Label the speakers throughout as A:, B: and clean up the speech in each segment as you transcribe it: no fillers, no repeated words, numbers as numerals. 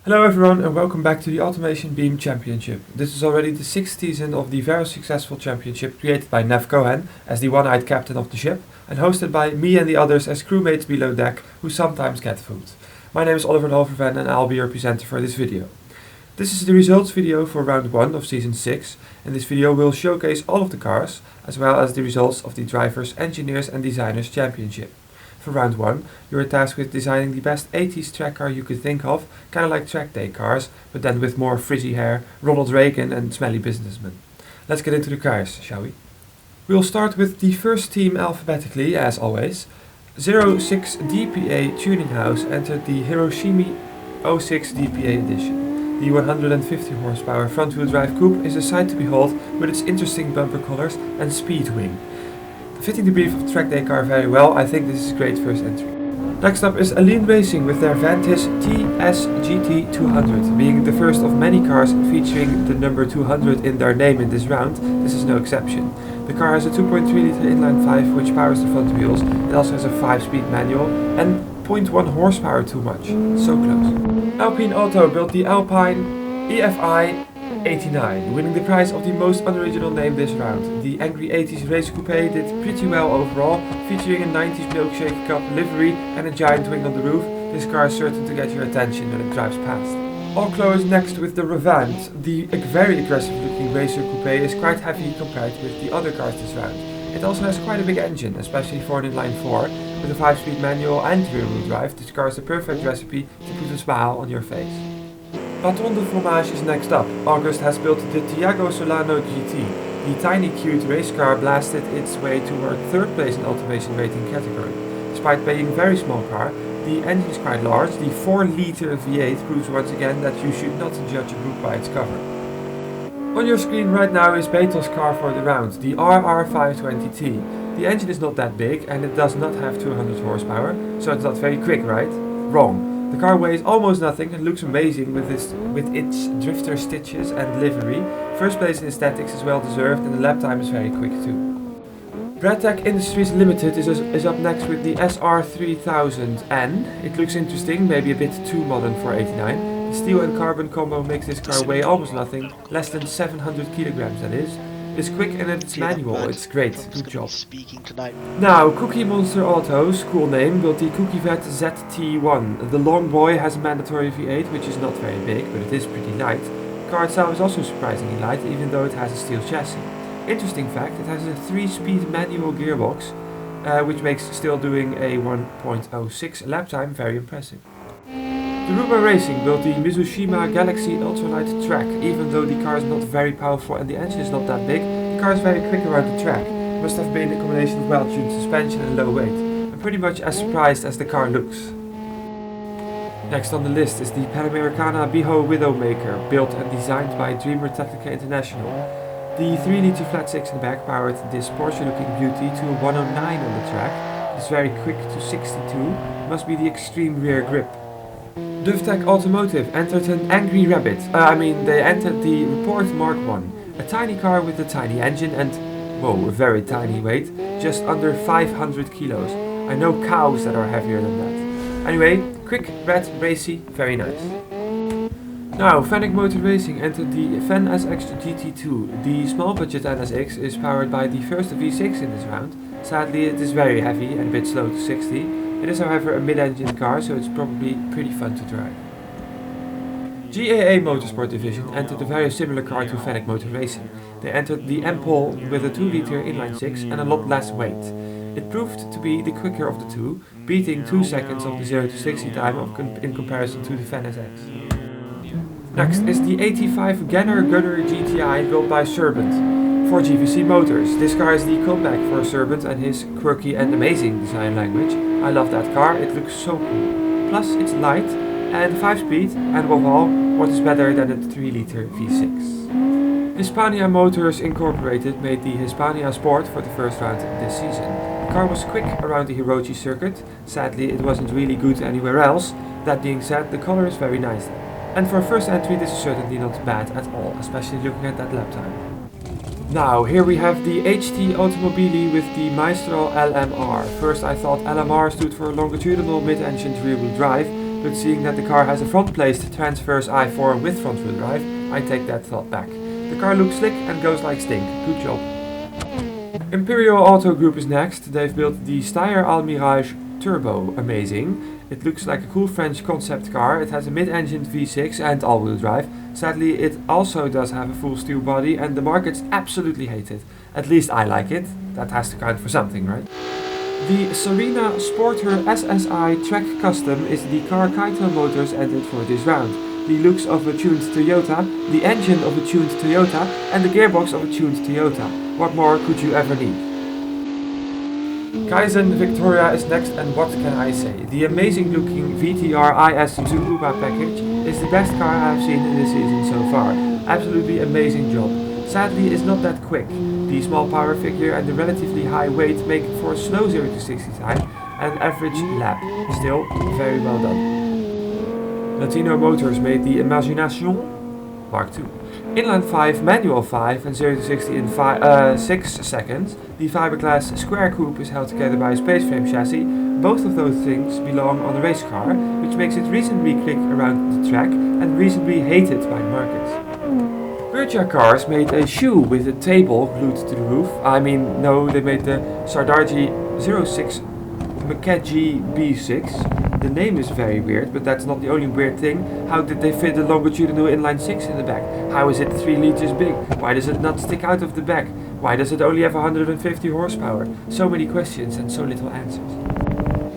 A: Hello everyone and welcome back to the Automation Beam Championship. This is already the 6th season of the very successful championship created by Nev Cohen as the one-eyed captain of the ship and hosted by me and the others as crewmates below deck who sometimes get food. My name is Oliver Hoverbanner and I'll be your presenter for this video. This is the results video for round 1 of season 6 and this video will showcase all of the cars as well as the results of the Drivers, Engineers and Designers Championship. For round 1, you are tasked with designing the best 80s track car you could think of, kinda like track day cars, but then with more frizzy hair, Ronald Reagan and smelly businessmen. Let's get into the cars, shall we? We'll start with the first team alphabetically, as always. ZeroSix DPA Tuning House entered the Hiroshima 06 DPA edition. The 150 horsepower front-wheel drive coupe is a sight to behold with its interesting bumper colors and speed wing. Fitting the brief of track day car very well, I think this is a great first entry. Next up is Aline Racing with their Vantis TS GT200. Being the first of many cars featuring the number 200 in their name in this round, this is no exception. The car has a 2.3 litre inline 5 which powers the front wheels. It also has a 5-speed manual and 0.1 horsepower too much. So close. Alpine Auto built the Alpine EFI 89, winning the prize of the most unoriginal name this round. The Angry 80s race coupe did pretty well overall, featuring a 90s milkshake cup livery and a giant wing on the roof. This car is certain to get your attention when it drives past. Orkon is next with the Revant. The very aggressive looking racer coupe is quite heavy compared with the other cars this round. It also has quite a big engine, especially for an inline 4, with a 5-speed manual and rear-wheel drive. This car is the perfect recipe to put a smile on your face. Patron de Fromage is next up. August has built the Tiago Solano GT. The tiny cute race car blasted its way toward 3rd place in automation rating category. Despite being a very small car, the engine is quite large. The 4-litre V8 proves once again that you should not judge a book by its cover. On your screen right now is Betel's car for the round, the RR520T. The engine is not that big and it does not have 200 horsepower, so it's not very quick, right? Wrong. The car weighs almost nothing and looks amazing with its drifter stitches and livery. First place in aesthetics is well deserved and the lap time is very quick too. Bradtech Industries Limited is up next with the SR3000N. It looks interesting, maybe a bit too modern for 89. The steel and carbon combo makes this car weigh almost nothing, less than 700 kilograms that is. It's quick and it's manual, it's great, good job. Now, Cookie Monster Autos, cool name, built the Cookievet ZT1. The long boy has a mandatory V8, which is not very big, but it is pretty light. The car itself is also surprisingly light, even though it has a steel chassis. Interesting fact, it has a 3-speed manual gearbox, which makes still doing a 1.06 lap time very impressive. The Rupa Racing built the Mizushima Galaxy Ultralight Track. Even though the car is not very powerful and the engine is not that big, the car is very quick around the track. It must have been a combination of well-tuned suspension and low weight. I'm pretty much as surprised as the car looks. Next on the list is the Americana Biho Widowmaker, built and designed by Dreamer Technica International. The 3-litre flat 6 in the back powered this Porsche-looking beauty to a 109 on the track. It's very quick to 62, must be the extreme rear grip. Dutec Automotive entered an Angry Rabbit. They entered the Report Mark 1. A tiny car with a tiny engine and, whoa, a very tiny weight, just under 500 kilos. I know cows that are heavier than that. Anyway, quick, red, racy, very nice. Now, Fanuc Motor Racing entered the Fan SX GT2. The small budget NSX is powered by the first V6 in this round. Sadly, it is very heavy and a bit slow to 60. It is however a mid-engine car, so it's probably pretty fun to drive. GAA Motorsport division entered a very similar car to Fanuc Motor Racing. They entered the M-Pole with a 2-litre inline 6 and a lot less weight. It proved to be the quicker of the two, beating 2 seconds of the 0 to 60 time in comparison to the Fan SX. Next is the 85 Gunner GTI built by Subin for GVC Motors. This car is the comeback for Subin and his quirky and amazing design language. I love that car, it looks so cool. Plus it's light and 5-speed and above all, what is better than a 3-litre V6. Hispania Motors Incorporated made the Hispania Sport for the first round this season. The car was quick around the Hirochi circuit, sadly it wasn't really good anywhere else. That being said, the color is very nice. And for a first entry this is certainly not bad at all, especially looking at that lap time. Now, here we have the HT Automobili with the Maestro LMR. First I thought LMR stood for longitudinal mid-engine rear-wheel drive, but seeing that the car has a front-placed transverse i4 with front-wheel drive, I take that thought back. The car looks slick and goes like stink. Good job. Imperial Auto Group is next. They've built the Steyr Almirage Turbo. Amazing. It looks like a cool French concept car. It has a mid-engined V6 and all-wheel drive. Sadly, it also does have a full steel body and the markets absolutely hate it. At least I like it. That has to count for something, right? The Serena Sporter SSI Track Custom is the car Katlyn Motors entered for this round. The looks of a tuned Toyota, the engine of a tuned Toyota and the gearbox of a tuned Toyota. What more could you ever need? Kaizen Victoria is next, and what can I say? The amazing looking VTR IS rupa package is the best car I have seen in this season so far. Absolutely amazing job. Sadly it's not that quick. The small power figure and the relatively high weight make for a slow 0 to 60 time and an average lap. Still, very well done. Latino Motors made the Imagination Mark II. Inline 5, manual 5 and 0 to 60 in 6 seconds. The fiberglass square coupe is held together by a space frame chassis. Both of those things belong on a race car, which makes it reasonably quick around the track and reasonably hated by the markets. Bergia Cars made a shoe with a table glued to the roof. I mean, no, they made the Sardarji ZeroSix Mkeji B6. The name is very weird, but that's not the only weird thing. How did they fit a longitudinal inline 6 in the back? How is it 3 liters big? Why does it not stick out of the back? Why does it only have 150 horsepower? So many questions and so little answers.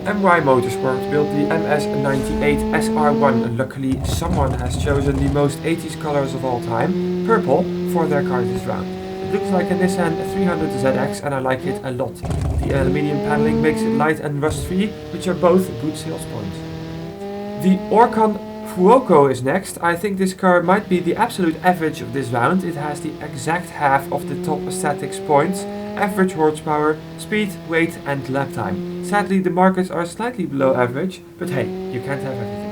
A: MY Motorsport built the MS98 SR1. Luckily, someone has chosen the most 80s colors of all time, purple, for their car this round. It looks like a Nissan 300 ZX and I like it a lot. The aluminium paneling makes it light and rust-free, which are both good sales points. The Orkon Fuoko is next. I think this car might be the absolute average of this round. It has the exact half of the top statics points, average horsepower, speed, weight and lap time. Sadly the markets are slightly below average, but hey, you can't have everything.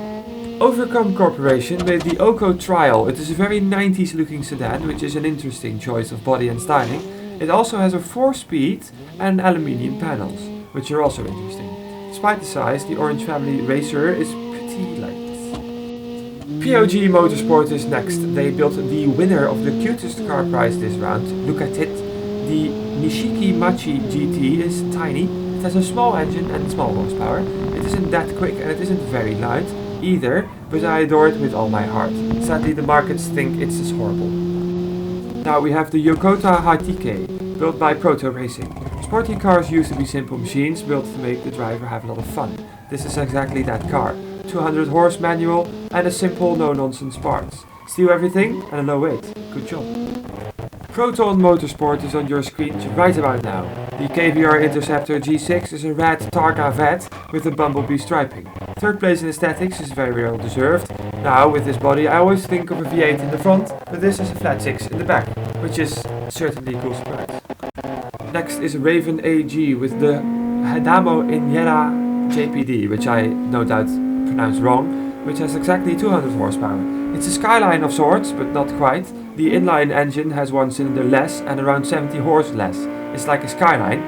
A: Overcome Corporation made the Oko Trial. It is a very 90s looking sedan, which is an interesting choice of body and styling. It also has a 4-speed and aluminium panels, which are also interesting. Despite the size, the Orange Family Racer is pretty light. Pog Motorsport is next. They built the winner of the cutest car prize this round. Look at it. The Nishiki Machi GT is tiny. It has a small engine and small horsepower. It isn't that quick and it isn't very loud either, but I adore it with all my heart. Sadly the markets think it's as horrible. Now we have the Yokota Hatike, built by Proto Racing. Sporty cars used to be simple machines built to make the driver have a lot of fun. This is exactly that car. 200 horse manual and a simple no-nonsense parts. Steal everything and a low weight. Good job. Proton Motorsport is on your screen right about now. The KVR Interceptor G6 is a rad Targa vet with a bumblebee striping. Third place in aesthetics is very well deserved. Now with this body I always think of a V8 in the front, but this is a flat 6 in the back, which is certainly a cool surprise. Next is Raven AG with the Hadamo Inyera JPD, which I no doubt pronounced wrong, which has exactly 200 horsepower. It's a Skyline of sorts, but not quite. The inline engine has 1 cylinder less and around 70 horse less. It's like a Skyline,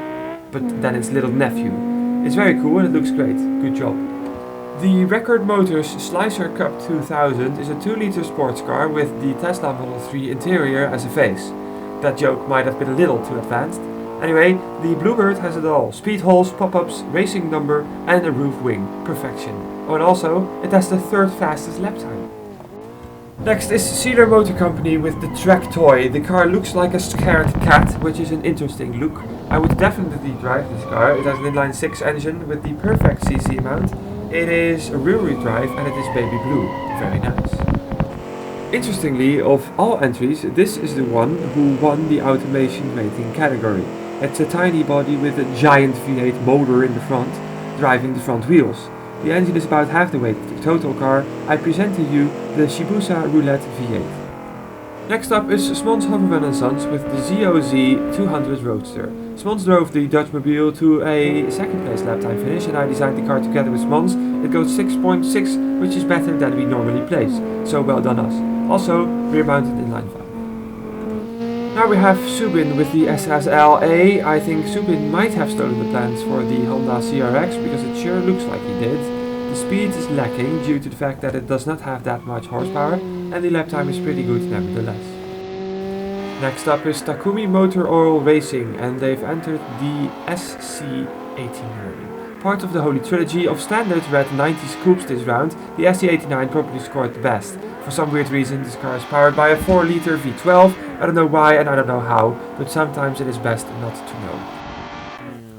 A: but then its little nephew. It's very cool and it looks great. Good job. The Record Motors Slicer Cup 2000 is a 2-liter sports car with the Tesla Model 3 interior as a face. That joke might have been a little too advanced. Anyway, the Bluebird has it all. Speed holes, pop-ups, racing number and a roof wing. Perfection. Oh, and also, it has the 3rd fastest lap time. Next is Cedar Motor Company with the Track Toy. The car looks like a scared cat, which is an interesting look. I would definitely drive this car. It has an inline 6 engine with the perfect CC mount. It is a rear-wheel drive and it is baby blue. Very nice. Interestingly, of all entries, this is the one who won the automation rating category. It's a tiny body with a giant V8 motor in the front, driving the front wheels. The engine is about half the weight of the total car. I present to you the Shibuya Roulette V8. Next up is Smons Hoverbanner & Sons with the ZOZ 200 Roadster. Smons drove the Dutchmobile to a 2nd place lap time finish and I designed the car together with Smons. It goes 6.6, which is better than we normally place, so well done us. Also, rear mounted inline 5. Now we have Subin with the SSLA. I think Subin might have stolen the plans for the Honda CRX because it sure looks like he did. The speed is lacking due to the fact that it does not have that much horsepower, and the lap time is pretty good nevertheless. Next up is Takumi Motor Oil Racing, and they've entered the SC89. Part of the Holy Trilogy of standard red 90s coupes this round, the SC89 probably scored the best. For some weird reason, this car is powered by a 4-liter V12. I don't know why and I don't know how, but sometimes it is best not to know.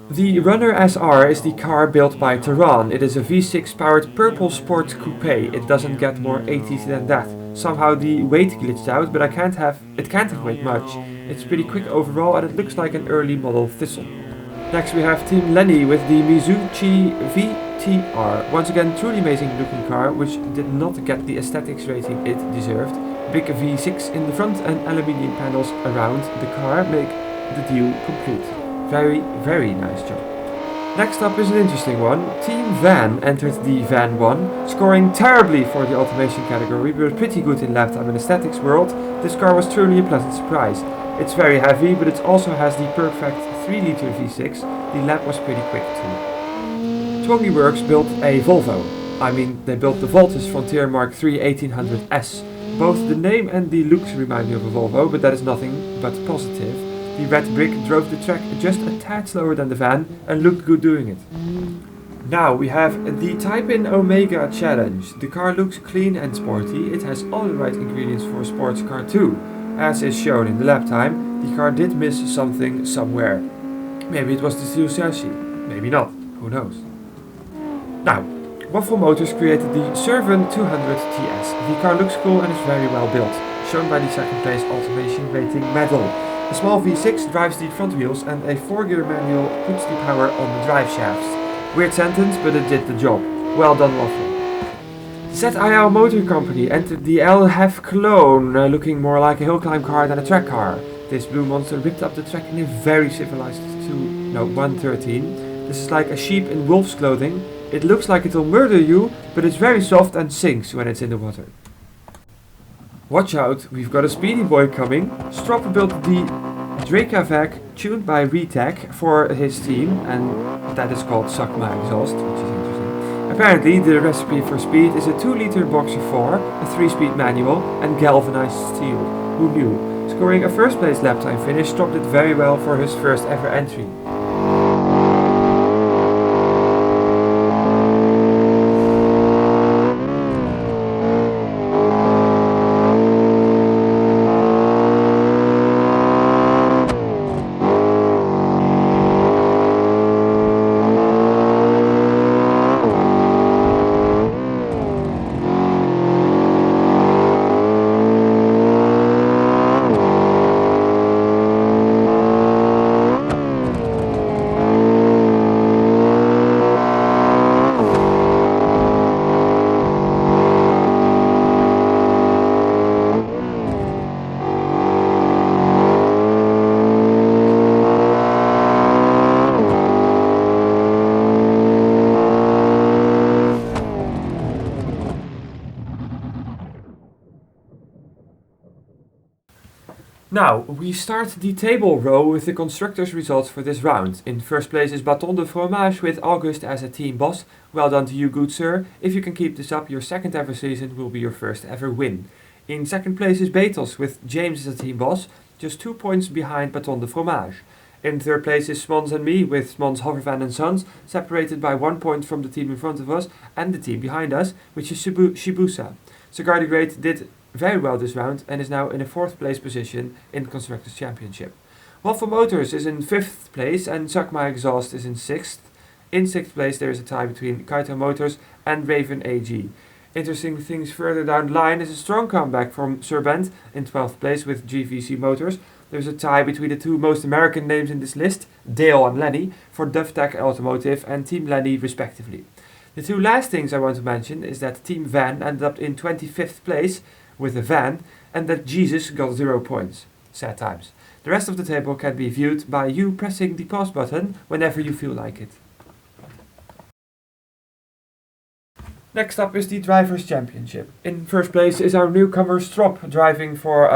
A: The Runner SR is the car built by Tehran. It is a V6 powered purple sport coupe. It doesn't get more 80s than that. Somehow the weight glitched out, but it can't have weighed much. It's pretty quick overall and it looks like an early model Thistle. Next we have Team Lenny with the Mizuchi VTR. Once again, truly amazing looking car, which did not get the aesthetics rating it deserved. Big V6 in the front and aluminium panels around the car make the deal complete. Very, very nice job. Next up is an interesting one. Team Van entered the Van 1, scoring terribly for the automation category, but pretty good in lap time and aesthetics world. This car was truly a pleasant surprise. It's very heavy, but it also has the perfect 3-liter V6. The lap was pretty quick too. Twangy Works built a Volvo. I mean, they built the Voltus Frontier Mark III 1800S. Both the name and the looks remind me of a Volvo, but that is nothing but positive. The red brick drove the track just a tad slower than the van and looked good doing it. Now we have the Type-in Omega Challenge. The car looks clean and sporty. It has all the right ingredients for a sports car too. As is shown in the lap time, the car did miss something somewhere. Maybe it was the steel chassis, maybe not, who knows. Now, Waffle Motors created the Servan 200 TS. The car looks cool and is very well built, shown by the second place automation rating medal. A small V6 drives the front wheels and a 4-gear manual puts the power on the drive shafts. Weird sentence, but it did the job. Well done, Waffle. ZAA Motor Company entered the LHEF clone, looking more like a hill climb car than a track car. This blue monster ripped up the track in a very civilized 113. This is like a sheep in wolf's clothing. It looks like it'll murder you, but it's very soft and sinks when it's in the water. Watch out, we've got a speedy boy coming. Strop built the Drakavac tuned by Retech for his team, and that is called Suck My Exhaust, which is interesting. Apparently the recipe for speed is a 2-liter Boxer 4, a 3-speed manual, and galvanized steel. Who knew? Scoring a first place lap time finish, Strop did very well for his first ever entry. Now, we start the table row with the constructors' results for this round. In first place is Bâton de Fromage with August as a team boss. Well done to you, good sir. If you can keep this up, your second ever season will be your first ever win. In second place is Betos with James as a team boss, just 2 points behind Bâton de Fromage. In third place is Smons and me with Smons Hoverbanner and Sons, separated by 1 point from the team in front of us and the team behind us, which is Shibusa. Cigar the Great did very well this round and is now in a 4th place position in the Constructors' Championship. Waffle Motors is in 5th place and Suck My Exhaust is in 6th. In 6th place there is a tie between Kaito Motors and Raven AG. Interesting things further down the line is a strong comeback from Subin in 12th place with GVC Motors. There's a tie between the two most American names in this list, Dale and Lenny, for Dutec Automotive and Team Lenny respectively. The two last things I want to mention is that Team Van ended up in 25th place with a van, and that Jesus got 0 points. Sad times. The rest of the table can be viewed by you pressing the pause button whenever you feel like it. Next up is the Drivers' Championship. In first place is our newcomer Strop, driving for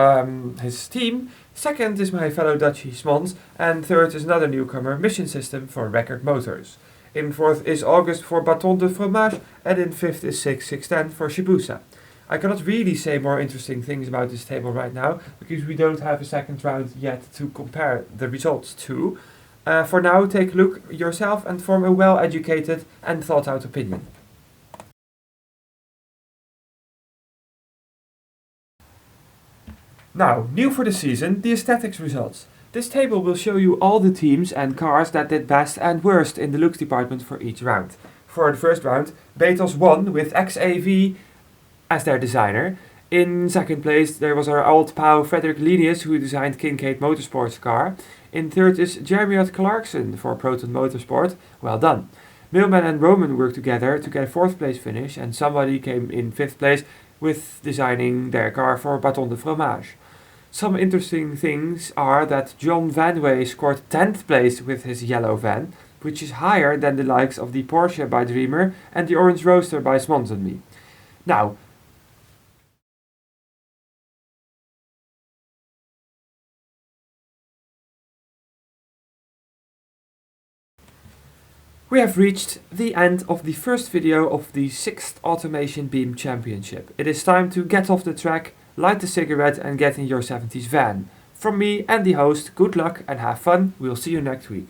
A: his team. Second is my fellow Dutchie Smons, and third is another newcomer, Mission System for Record Motors. In 4th is August for Bâton de Fromage, and in 5th is 610 for Shibuya. I cannot really say more interesting things about this table right now, because we don't have a second round yet to compare the results to. For now, take a look yourself and form a well-educated and thought-out opinion. Now, new for the season, the aesthetics results. This table will show you all the teams and cars that did best and worst in the looks department for each round. For the first round, Betos won with XAV as their designer. In second place there was our old pal Frederick Lenius, who designed Kincaid Motorsport's car. In third is Jeremy Clarkson for Proto Motorsport. Well done. Millman and Roman worked together to get a 4th place finish, and somebody came in 5th place with designing their car for Bâton de Fromage. Some interesting things are that John Vanway scored 10th place with his yellow van, which is higher than the likes of the Porsche by Dreamer and the Orange Roadster by Swans and Me. Now, we have reached the end of the first video of the 6th Automation Beam Championship. It is time to get off the track, light the cigarette and get in your 70s van. From me and the host, good luck and have fun. We'll see you next week.